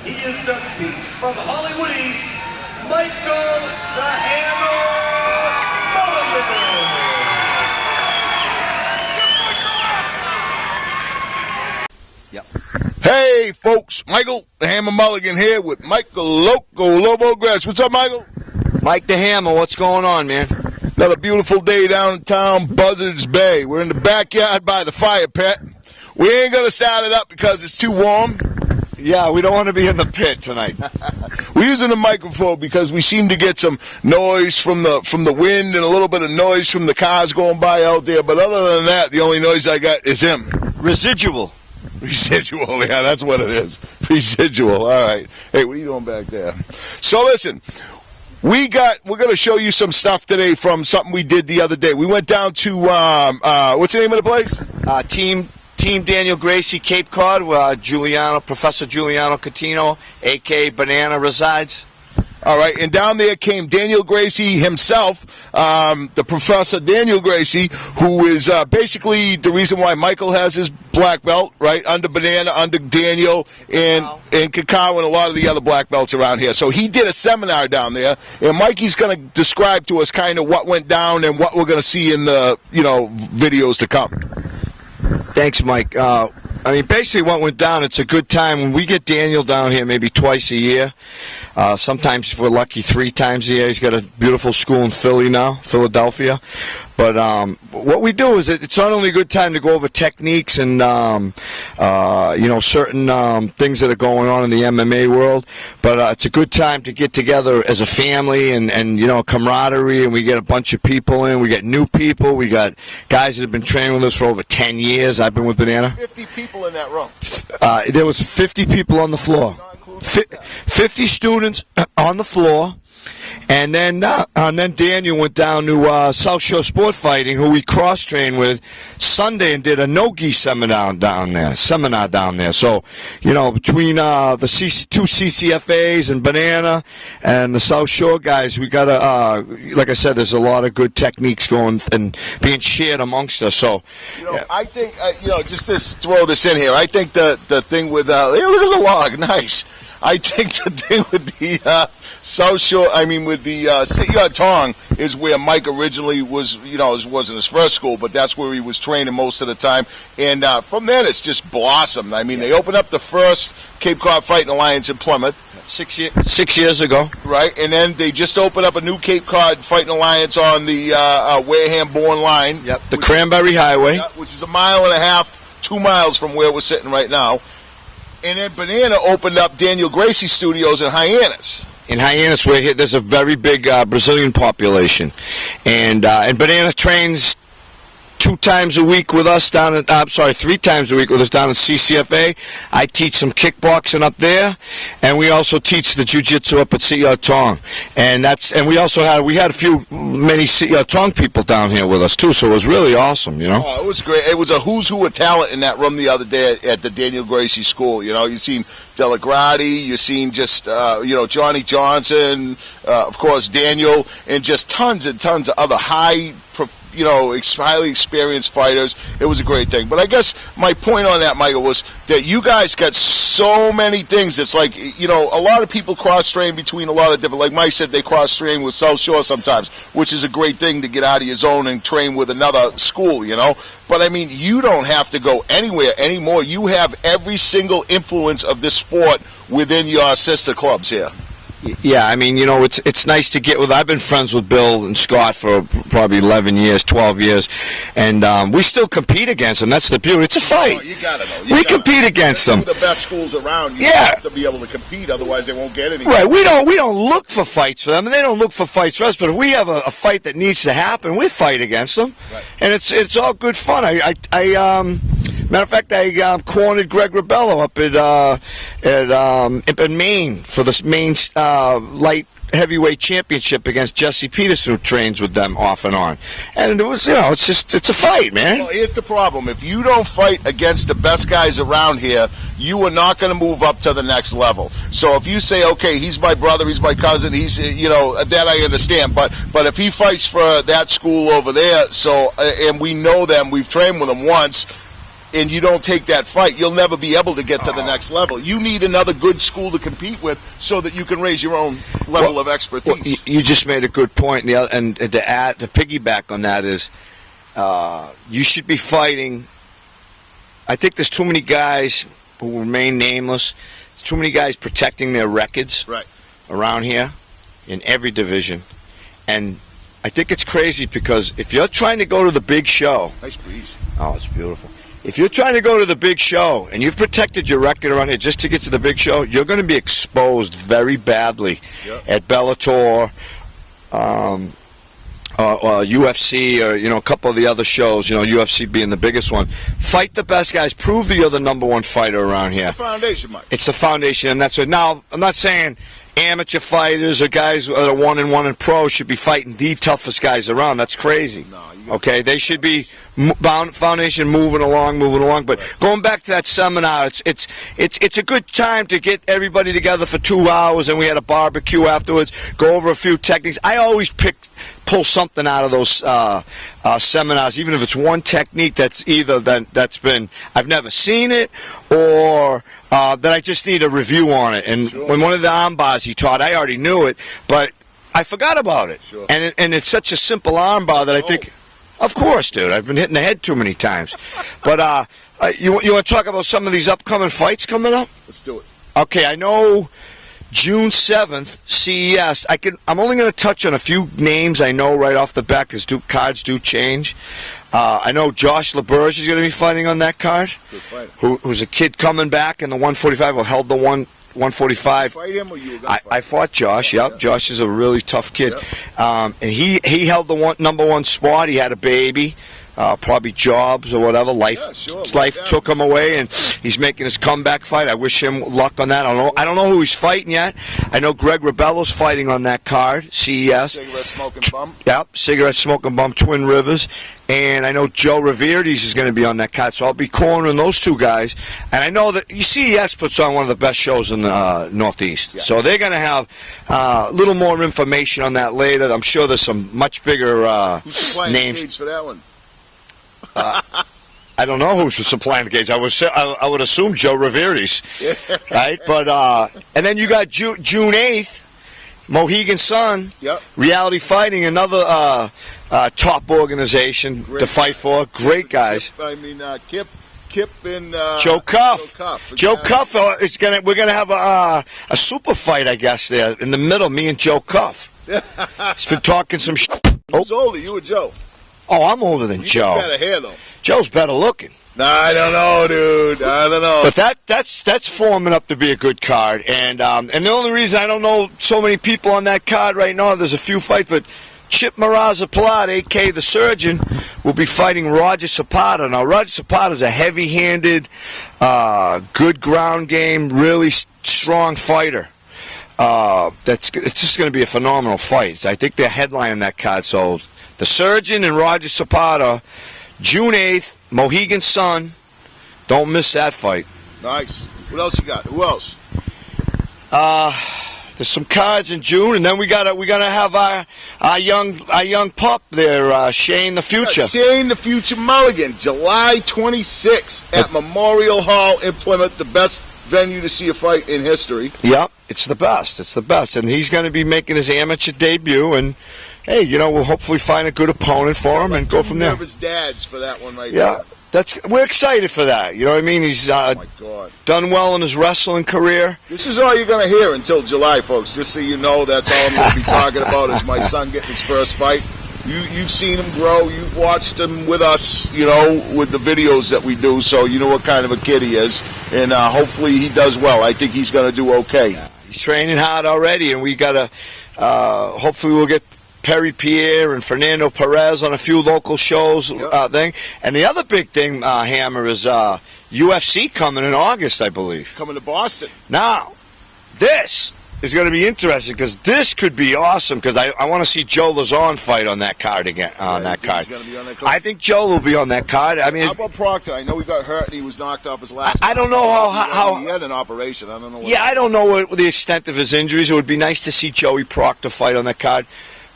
He is the beast from Hollywood East, Michael the Hammer Mulligan. Yep. Hey, folks, Michael the Hammer Mulligan here with Michael Lobo Gracie. What's up, Michael? Mike the Hammer, what's going on, man? Another beautiful day downtown Buzzards Bay. We're in the backyard by the fire pit. We ain't going to start it up because it's too warm. Yeah, we don't want to be in the pit tonight. We're using the microphone because we seem to get some noise from the wind and a little bit of noise from the cars going by out there. But other than that, the only noise I got is him. Residual. Residual, yeah, that's what it is. Residual, all right. Hey, what are you doing back there? So listen, we're going to show you some stuff today from something we did the other day. We went down to, what's the name of the place? Team Danielgracie, Cape Cod, where Professor Giuliano Catino, a.k.a. Banana, resides. All right, and down there came Danielgracie himself, the Professor Danielgracie, who is basically the reason why Michael has his black belt, right, under Banana, under Daniel, and Cacao, and a lot of the other black belts around here. So he did a seminar down there, and Mikey's going to describe to us kind of what went down and what we're going to see in the, videos to come. Thanks, Mike. Basically what went down, it's a good time. When we get Daniel down here maybe twice a year, sometimes if we're lucky 3 times a year. He's got a beautiful school in Philly now, Philadelphia. But what we do is it's not only a good time to go over techniques and, certain things that are going on in the MMA world, but it's a good time to get together as a family and camaraderie, and we get a bunch of people in. We get new people. We got guys that have been training with us for over 10 years. I've been with Banana. 50 people in that room. There was 50 people on the floor. 50 students on the floor. And then Daniel went down to South Shore Sport Fighting, who we cross-trained with Sunday, and did a no-gi seminar down there. So, between the two CCFAs and Banana and the South Shore guys, we got like I said, there's a lot of good techniques going and being shared amongst us. So, I think, just to throw this in here, I think the thing with, look at the log, nice. I think the thing with the South Shore, with the Sit Tong is where Mike originally was, it wasn't his first school, but that's where he was training most of the time. And from then, it's just blossomed. They opened up the first Cape Cod Fighting Alliance in Plymouth. 6 years ago. Right, and then they just opened up a new Cape Cod Fighting Alliance on the Wareham-Bourne line. Yep, the Cranberry Highway. Which is 1.5 miles, 2 miles from where we're sitting right now. And then Banana opened up Danielgracie Studios in HYANNIS. In HYANNIS, where there's a very big Brazilian population, and Banana trains 2 times a week with us down at 3 times a week with us down at CCFA. I teach some kickboxing up there, and we also teach the jiu-jitsu up at Sit Tong. And we had many Sit Tong people down here with us too. So it was really awesome, Oh, it was great. It was a who's who of talent in that room the other day at the Danielgracie school. You seen Delagrati, you seen just Johnny Johnson, of course Daniel, and just tons and tons of other highly experienced fighters. It was a great thing. But I guess my point on that, Michael, was that you guys got so many things. It's like, a lot of people cross-train between a lot of different, like Mike said, they cross-train with South Shore sometimes, which is a great thing to get out of your zone and train with another school, But, you don't have to go anywhere anymore. You have every single influence of this sport within your sister clubs here. Yeah, it's nice to get with. I've been friends with Bill and Scott for probably 11 years, 12 years, and we still compete against them. That's the beauty. It's a fight. Oh, you got it. We compete against them. Some of the best schools around. You have to be able to compete, otherwise they won't get anything. Right. We don't look for fights for them, and they don't look for fights for us. But if we have a fight that needs to happen, we fight against them, right. And it's all good fun. Matter of fact, I cornered Greg Rebello up in Maine for the Maine light heavyweight championship against Jesse Peterson, who trains with them off and on. And it was, it's a fight, man. Well, here's the problem. If you don't fight against the best guys around here, you are not going to move up to the next level. So if you say, okay, he's my brother, he's my cousin, he's, that I understand. But if he fights for that school over there, and we know them, we've trained with them once, and you don't take that fight, you'll never be able to get to the next level. You need another good school to compete with so that you can raise your own level of expertise. Well, you just made a good point, and to piggyback on that is, you should be fighting. I think there's too many guys who remain nameless. There's too many guys protecting their records around here in every division, and I think it's crazy because if you're trying to go to the big show, nice breeze. Oh, it's beautiful. If you're trying to go to the big show and you've protected your record around here just to get to the big show, you're going to be exposed very badly at Bellator, or UFC, or a couple of the other shows. UFC being the biggest one. Fight the best guys. Prove that you're the number one fighter around here. It's the foundation, Mike. It's the foundation, and that's it. Now, I'm not saying amateur fighters or guys that are 1-1 in pro should be fighting the toughest guys around. That's crazy. Okay, they should be foundation moving along. But going back to that seminar, it's a good time to get everybody together for 2 hours, and we had a barbecue afterwards. Go over a few techniques. I always pull something out of those seminars, even if it's one technique that's either that's been I've never seen it, or that I just need a review on it. And when one of the arm bars he taught, I already knew it, but I forgot about it. And it's such a simple arm bar that I think, of course, dude, I've been hitting the head too many times. But you want to talk about some of these upcoming fights coming up? Let's do it. Okay, I know June 7th, CES. I'm only going to touch on a few names I know right off the bat because cards do change. I know Josh LaBerge is going to be fighting on that card. Good fighter. Who's a kid coming back in the 145, or held the 145. Fight him, or you were gonna fight I fought Josh. Yep, Josh is a really tough kid. And he held the number one spot. He had a baby. Probably jobs or whatever. Life took him away, and he's making his comeback fight. I wish him luck on that. I don't know who he's fighting yet. I know Greg Rebello's fighting on that card, CES. Cigarette smoking bum. Yep, cigarette smoking bum, Twin Rivers. And I know Joe Reverdes is going to be on that card, so I'll be cornering those two guys. And I know that CES puts on one of the best shows in the Northeast. So they're going to have a little more information on that later. I'm sure there's some much bigger Who's supplying names. The cage for that one? I don't know who's supplying the cage. I would assume Joe Reverdes, right? But and then you got June 8th, Mohegan Sun, Reality Fighting, another top organization to fight for. Great guys. Kip and Joe Cuff. Joe Cuff is gonna. We're gonna have a super fight, I guess. There in the middle, me and Joe Cuff. He's been talking some shit. Who's older, you or Joe? Oh, I'm older than Joe. You got better hair, though. Joe's better looking. Nah, I don't know, dude. I don't know. But that's forming up to be a good card. And the only reason I don't know so many people on that card right now, there's a few fights, but Chip Maraza-Pilat, a.k.a. the Surgeon, will be fighting Roger Zapata. Now, Roger Zapata's a heavy-handed, good ground game, really strong fighter. It's just going to be a phenomenal fight. I think they're headlining that card, so the Surgeon and Roger Zapata, June 8th, Mohegan Sun. Don't miss that fight. Nice. What else you got? Who else? There's some cards in June, and then we gotta have our young pup there, Shane the Future. Shane the Future Mulligan, July 26th at Memorial Hall in Plymouth, the best venue to see a fight in history. Yep, it's the best. It's the best, and he's going to be making his amateur debut. And hey, we'll hopefully find a good opponent for him and go from there. Nervous dads for that one right there. We're excited for that. You know what I mean? He's oh my God. Done well in his wrestling career. This is all you're going to hear until July, folks. Just so you know, that's all I'm going to be talking about is my son getting his first fight. You've seen him grow. You've watched him with us, with the videos that we do, so you know what kind of a kid he is. And hopefully he does well. I think he's going to do okay. Yeah, he's training hard already, and we got to hopefully we'll get Perry Pierre and Fernando Perez on a few local shows. Thing. And the other big thing, Hammer, is UFC coming in August, I believe. Coming to Boston. Now, this is going to be interesting because this could be awesome because I want to see Joe Lazon fight on that card again. He's going to be on that card? I think Joe will be on that card. I mean, how about Proctor? I know he got hurt and he was knocked off his last. I don't know how he had an operation. I don't know. I don't know what the extent of his injuries. It would be nice to see Joey Proctor fight on that card.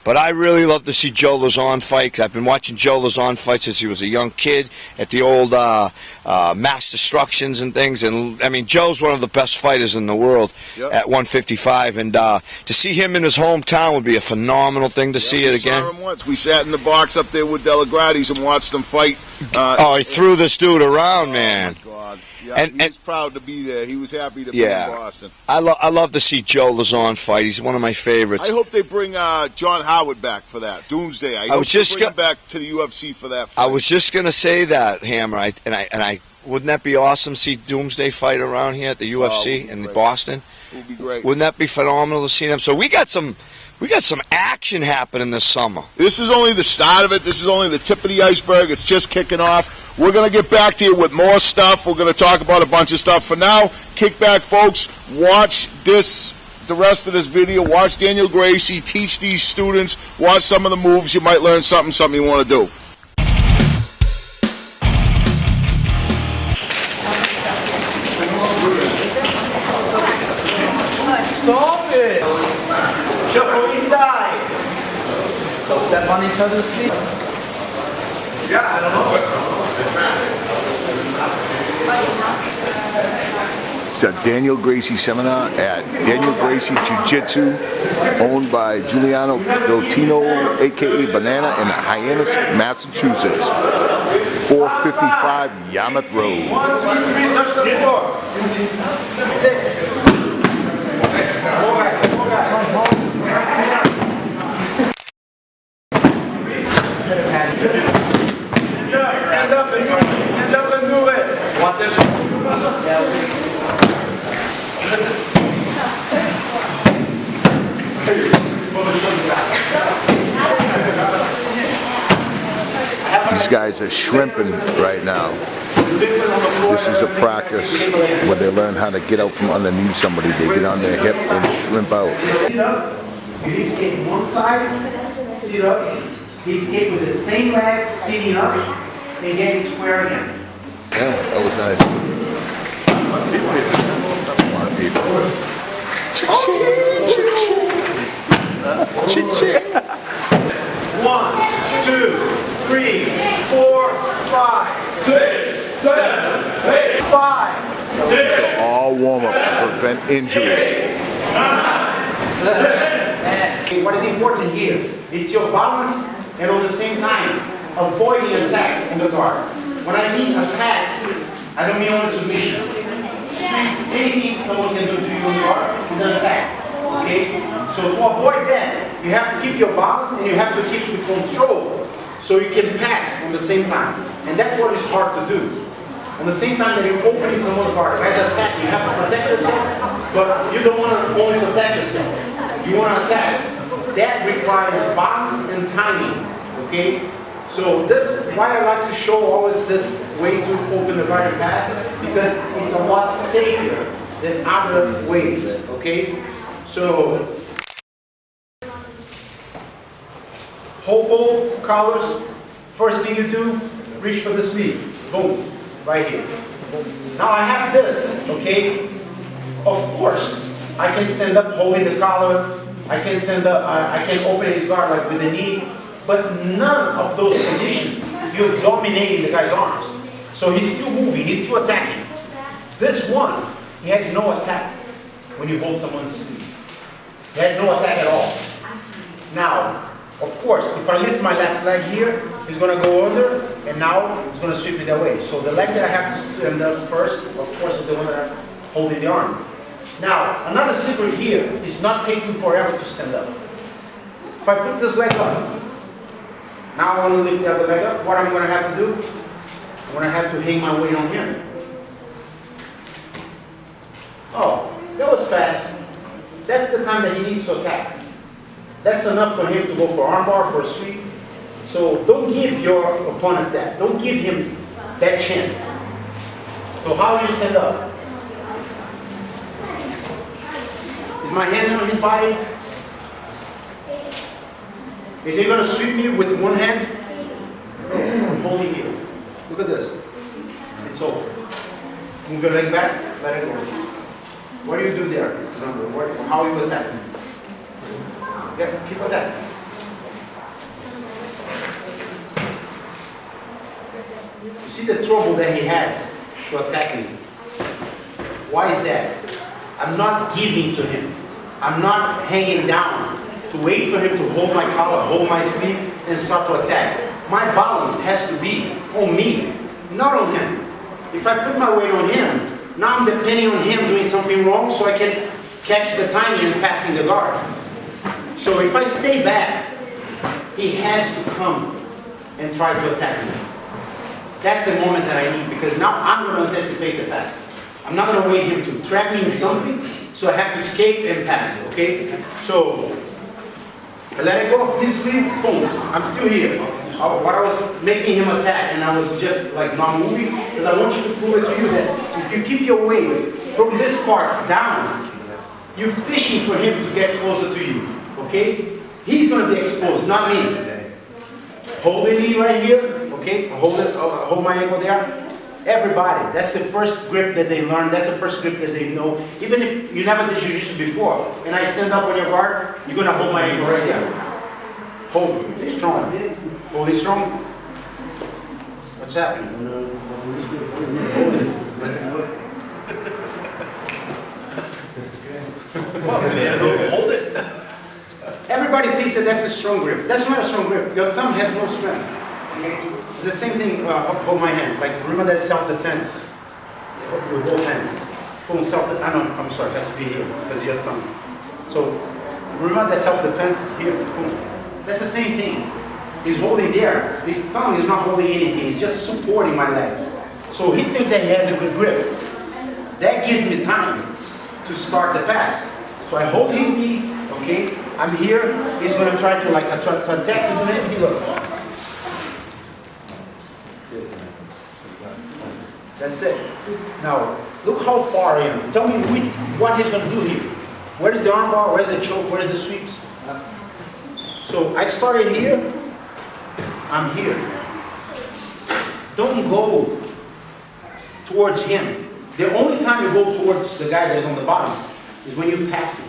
But I really love to see Joe Lazon fight, 'cause I've been watching Joe Lazon fight since he was a young kid at the old Mass Destructions and things. And I mean, Joe's one of the best fighters in the world at 155. And to see him in his hometown would be a phenomenal thing to see it again. Saw him once. We sat in the box up there with Danielgracie and watched him fight. He threw this dude around, man. Oh, God. Yeah, he was proud to be there. He was happy to be in Boston. I love to see Joe Lazon fight. He's one of my favorites. I hope they bring John Howard back for that. Doomsday. I hope they bring him back to the UFC for that fight. I was just going to say that, Hammer. I wouldn't that be awesome to see Doomsday fight around here at the UFC in Boston? It would be great. Wouldn't that be phenomenal to see them? So we got some action happening this summer. This is only the start of it. This is only the tip of the iceberg. It's just kicking off. We're going to get back to you with more stuff. We're going to talk about a bunch of stuff. For now, kick back, folks. Watch the rest of this video. Watch Daniel Gracie teach these students. Watch some of the moves. You might learn something you want to do. Stop it! Shuffle inside! Don't step on each other's feet. Yeah, I don't know. It's a Daniel Gracie seminar at Daniel Gracie Jiu-Jitsu, owned by Giuliano Dotino, a.k.a. Banana, in HYANNIS, Massachusetts. 455 Yarmouth Road. 1, 2, 3, touch the floor. 6. Stand up and do it. Want this one? These guys are shrimping right now. This is a practice where they learn how to get out from underneath somebody. They get on their hip and shrimp out. Sit up, your hips skate one side, sit up, hip skate with the same leg, sitting up, and getting square again. Yeah, that was nice. That's a lot of people. One, two, 3, 4, 5, 6, 7, 8, 5, 6. All warm up to prevent injury. What is important here, it's your balance and at the same time, avoiding attacks on the guard. When I mean attacks, I don't mean only submission. Sweeps, anything someone can do to you on the guard is an attack. Okay? So to avoid that, you have to keep your balance and you have to keep the control so you can pass on the same time. And that's what is hard to do. On the same time that you're opening someone's guard, as an attack, you have to protect yourself, but you don't want to only protect yourself. You want to attack. That requires balance and timing. Okay? So this is why I like to show always this way to open the guard and pass, because it's a lot safer than other ways. Okay? So hold both collars. First thing you do, reach for the sleeve. Boom. Right here. Now I have this, okay? Of course, I can stand up holding the collar. I can stand up, I can open his guard like with the knee. But none of those positions, you're dominating the guy's arms. So he's still moving, he's still attacking. This one, he has no attack when you hold someone's sleeve. He has no attack at all. Now, of course, if I lift my left leg here, he's going to go under, and now he's going to sweep me that way. So the leg that I have to stand up first, of course, is the one that I'm holding the arm. Now, another secret here is not taking forever to stand up. If I put this leg up, now I want to lift the other leg up, what I'm going to have to do, I'm going to have to hang my weight on here. Oh, that was fast. That's the time that he needs to attack. That's enough for him to go for armbar, for a sweep. So don't give your opponent that. Don't give him that chance. So how do you stand up? Is my hand on his body? Is he going to sweep me with one hand? No, I'm holding here. Look at this. It's over. Move your leg back, let it go. What do you do there? Remember, how are you attacking? Yeah, keep attacking. See the trouble that he has to attack me. Why is that? I'm not giving to him. I'm not hanging down to wait for him to hold my collar, hold my sleeve, and start to attack. My balance has to be on me, not on him. If I put my weight on him, now I'm depending on him doing something wrong so I can catch the timing and passing the guard. So if I stay back, he has to come and try to attack me. That's the moment that I need, because now I'm going to anticipate the pass. I'm not going to wait him to trap me in something, so I have to escape and pass, okay? So, I let it go of his sleeve, boom, I'm still here. What I was making him attack, and I was just like not moving, because I want you to prove it to you that if you keep your weight from this part down, you're fishing for him to get closer to you, okay? He's going to be exposed, not me. Hold the knee right here, okay? Hold my ankle there. Everybody, that's the first grip that they learn, that's the first grip that they know. Even if you never did jiu-jitsu before, and I stand up on your guard, you're going to hold my ankle right there. Hold it, strong. Hold it strong. What's happening? Hold it. Everybody thinks that that's a strong grip. That's not a strong grip. Your thumb has no strength. Okay? It's the same thing, hold my hand. Like, remember that self-defense? With both hands. Boom, I'm sorry, it has to be here, because your thumb. So, remember that self-defense? Here, boom. That's the same thing. He's holding there. His thumb is not holding anything. He's just supporting my leg. So he thinks that he has a good grip. That gives me time to start the pass. So I hold his knee, okay? I'm here. He's going to try to attack to do anything. Look. That's it. Now, look how far I am. Tell me what he's going to do here. Where's the armbar? Where's the choke? Where's the sweeps? So I started here. I'm here. Don't go towards him. The only time you go towards the guy that's on the bottom is when you pass him.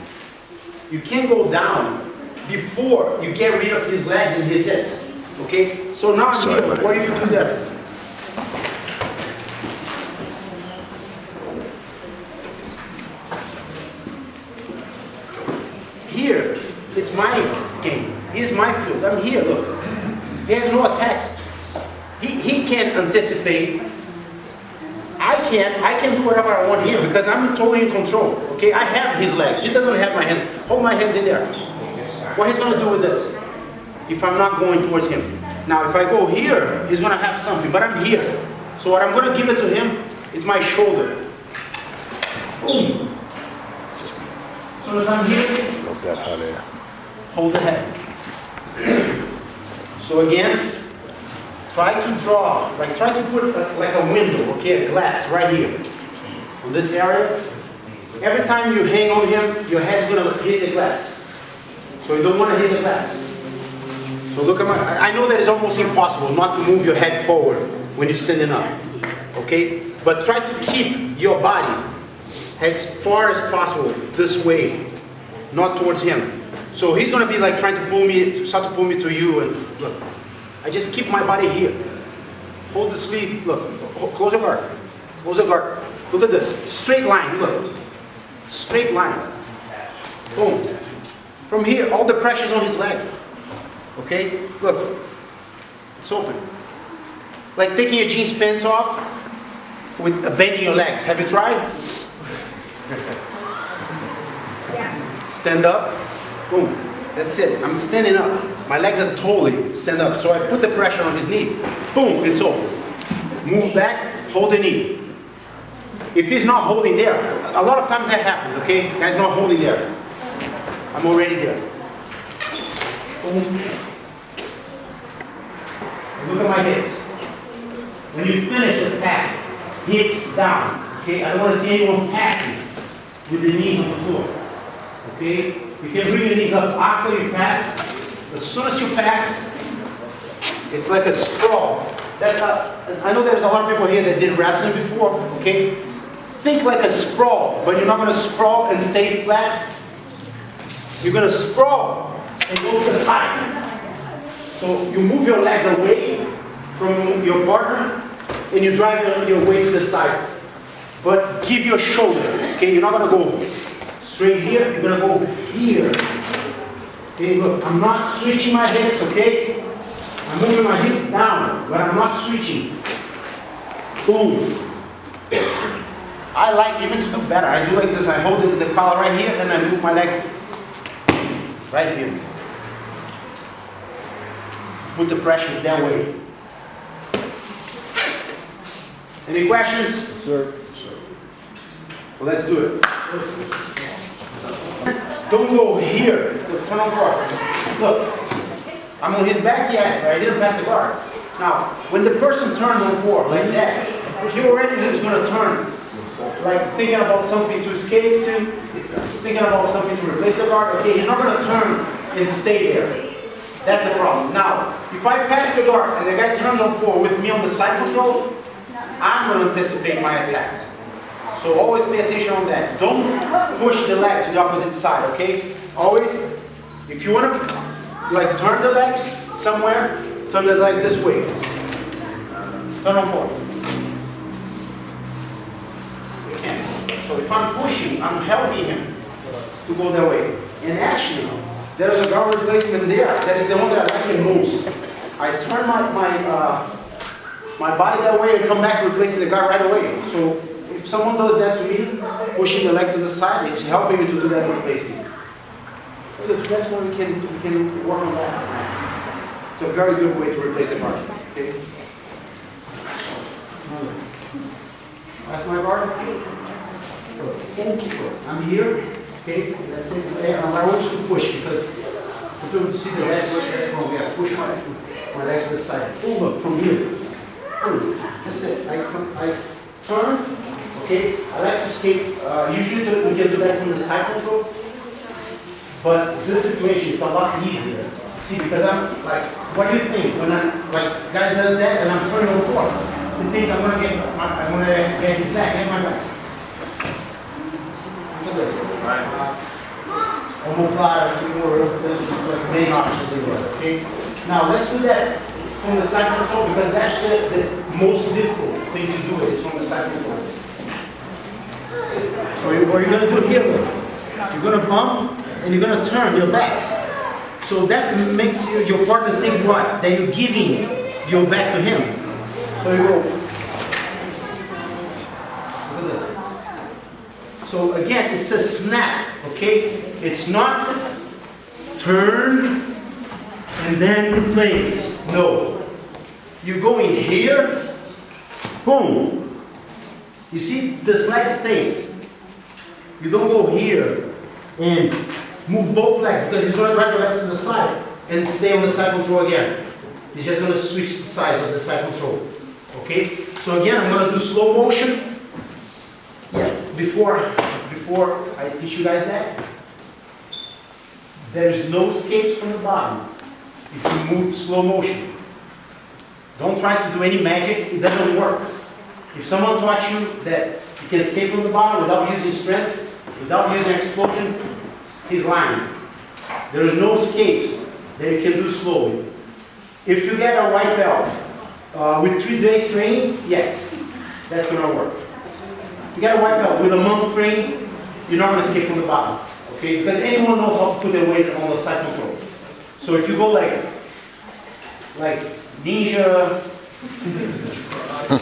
You can't go down before you get rid of his legs and his hips. Okay? So now I'm here. What do you do there? Here, it's my game. Here's my field. I'm here, look. He has no attacks. He can't anticipate. I can do whatever I want here because I'm totally in control. Okay, I have his legs. He doesn't have my hands. Hold my hands in there. What he's gonna do with this? If I'm not going towards him. Now if I go here, he's gonna have something, but I'm here. So what I'm gonna give it to him is my shoulder. Boom. As soon as I'm here, Not that hot air. hold the head. So again, try to draw, try to put like a window, okay, a glass right here. On this area. Every time you hang on him, your head's gonna hit the glass. So you don't want to hit the glass. So look at I know that it's almost impossible not to move your head forward when you're standing up. Okay? But try to keep your body as far as possible this way, not towards him. So he's going to be like trying to pull me, start to pull me to you, and look, I just keep my body here. Hold the sleeve, look, close your guard, close the guard. Look at this, straight line, look, straight line. Boom. From here, all the pressure's on his leg. Okay, look, it's open. Like taking your jeans pants off with bending your legs. Have you tried? Stand up. Boom. That's it. I'm standing up. My legs are totally stand up. So I put the pressure on his knee. Boom. It's open. Move back. Hold the knee. If he's not holding there, a lot of times that happens. Okay, guy's not holding there. I'm already there. Boom. Look at my hips. When you finish the pass, hips down. Okay, I don't want to see anyone passing with the knees on the floor. Okay, you can bring your knees up after you pass. As soon as you pass, it's like a sprawl. That's not. I know there's a lot of people here that did wrestling before. Okay, think like a sprawl, but you're not going to sprawl and stay flat. You're going to sprawl and go to the side. So you move your legs away from your partner and you drive your weight to the side. But give your shoulder, okay? You're not gonna go straight here, you're gonna go here. Okay, look, I'm not switching my hips, okay? I'm moving my hips down, but I'm not switching. Boom. I like even to do better. I do like this. I hold the collar right here, and I move my leg right here. Put the pressure that way. Any questions? Sir. So let's do it. Don't go here. Turn on guard. Look, I'm on his back yet, but I didn't pass the guard. Now, when the person turns on four like that, he already is going to turn. Like thinking about something to escape him, thinking about something to replace the guard. Okay, he's not going to turn and stay there. That's the problem. Now, if I pass the guard and the guy turns on four with me on the side control, I'm going to anticipate my attacks. So always pay attention on that. Don't push the leg to the opposite side, okay? Always, if you want to like turn the legs somewhere, turn the leg this way. Turn on four. So if I'm pushing, I'm helping him to go that way. And actually, there's a guard replacement there. That is the one that I like the most. I turn my body that way and come back replacing the guard right away. So if someone does that to me, pushing the leg to the side, it's helping me to do that replacement. That's when we can work on that. It's a very good way to replace the guard. Okay. That's my guard. I'm here, okay, let's say, and I want you to push because if you see the legs, that's wrong. Yeah, push my legs to the side. Oh, look, from here. Good. That's it. I turn, okay, I like to escape. Usually we can do that from the side control, but this situation is a lot easier. See, because I'm like, what do you think? When I'm like, guys does that and I'm turning on four, he thinks I'm gonna get his back and my back. Main options in there, okay? Now let's do that from the side control because that's the most difficult thing to do is from the side control. So what you're going to do here, you're going to bump and you're going to turn your back. So that makes your partner think what? That you're giving your back to him. So you go. So again, it's a snap, okay? It's not turn and then replace. No. You're going here, boom. You see, this leg stays. You don't go here and move both legs because he's going to drive the legs to the side and stay on the side control again. He's just going to switch the sides of the side control. Okay? So again, I'm going to do slow motion. Yeah, before I teach you guys that, there's no escape from the bottom if you move slow motion. Don't try to do any magic, it doesn't work. If someone taught you that you can escape from the bottom without using strength, without using explosion, he's lying. There is no escapes that you can do slowly. If you get a white belt with 3 days training, yes, that's going to work. If you get a white belt with a month training, you're not going to escape from the bottom. Okay? Because anyone knows how to put their weight on the side control. So if you go like ninja,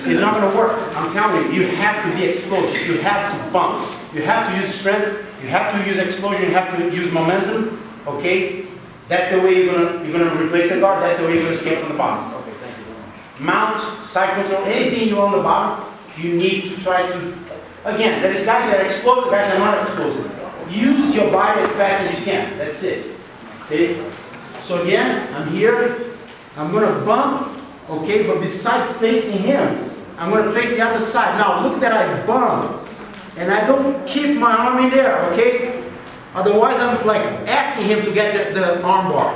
it's not going to work. I'm telling you, you have to be explosive. You have to bump. You have to use strength. You have to use explosion. You have to use momentum. Okay? That's the way you're gonna replace the guard. That's the way you're gonna escape from the bottom. Okay, thank you. Mount, side control, anything you're on the bottom, you need to try to. Again, there's guys that are explosive, guys that are not explosive. Use your body as fast as you can. That's it. Okay? So again, I'm here. I'm gonna bump. Okay, but besides facing him, I'm gonna face the other side. Now look that I bump, and I don't keep my arm in there. Okay? Otherwise, I'm like asking him to get the arm bar.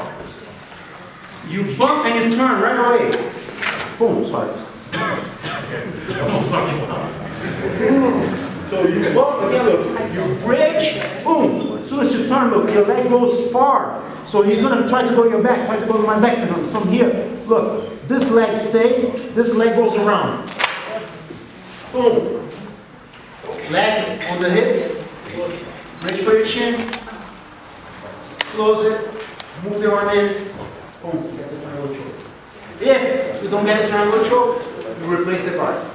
You bump and you turn right away. Boom, sorry. Almost knocked you out. So you bump again, look. You bridge, boom. As soon as you turn, look, your leg goes far. So he's going to try to go your back, try to go to my back from here. Look, this leg stays, this leg goes around. Boom. Leg on the hip. Reach for your chin. Close it. Move the arm in. Boom. Get the triangle choke. If you don't get the triangle choke, you replace the guard.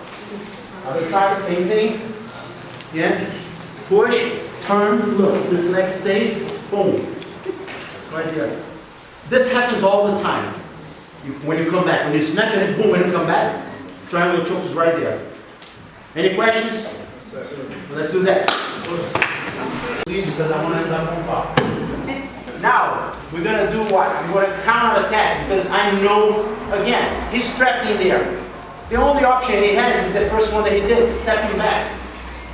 Other side, same thing. Yeah. Push, turn, look. This leg stays. Boom. Right there. This happens all the time. When you come back. When you snap your hip, boom, when you come back, triangle choke is right there. Any questions? Let's do that. Because I want to end up on top. Now, we're going to do what? We're going to counter attack because I know, again, he's trapped in there. The only option he has is the first one that he did, stepping back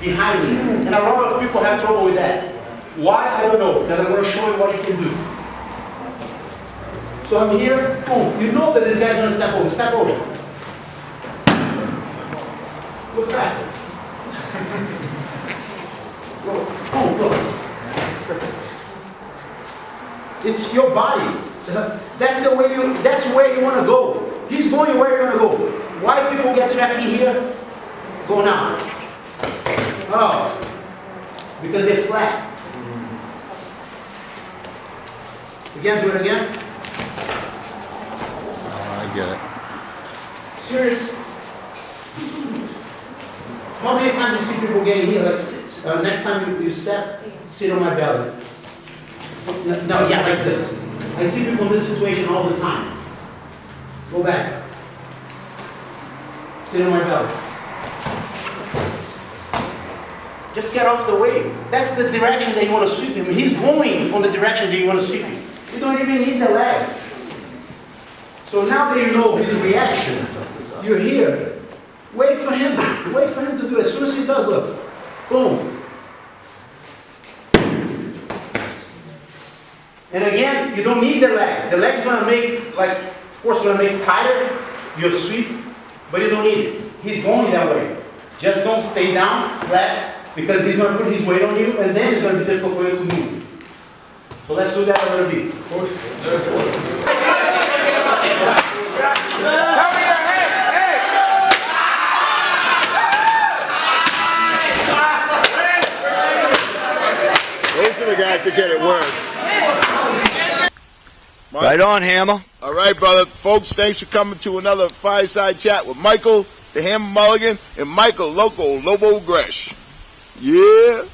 behind me. And a lot of people have trouble with that. Why? I don't know, because I'm going to show you what he can do. So I'm here, boom. You know that this guy's going to step over. Step over. Look faster. Boom, look. It's your body. That's the way that's where you want to go. He's going where you're going to go. Why people get trapped in here? Go now. Oh. Because they're flat. Again, do it again. I get it. Serious. How many times you see people getting here? Like next time you step, sit on my belly. No, yeah, like this. I see people in this situation all the time. Go back. Sit on my belly. Just get off the way. That's the direction that you want to sweep him. He's going on the direction that you want to sweep him. You don't even need the leg. So now that you know his reaction, you're here. Wait for him. Wait for him to do it. As soon as he does, look. Boom. And again, you don't need the leg. The leg's going to make, like, of course, going to make tighter your sweep, but you don't need it. He's going that way. Just don't stay down flat, because he's going to put his weight on you, and then it's going to be difficult for you to move. So let's do that a little bit. Those are the guys that get it worse. Right on, Hammer. All right, brother. Folks, thanks for coming to another Fireside Chat with Michael, the Hammer Mulligan, and Michael Loco Lobo Gresh. Yeah.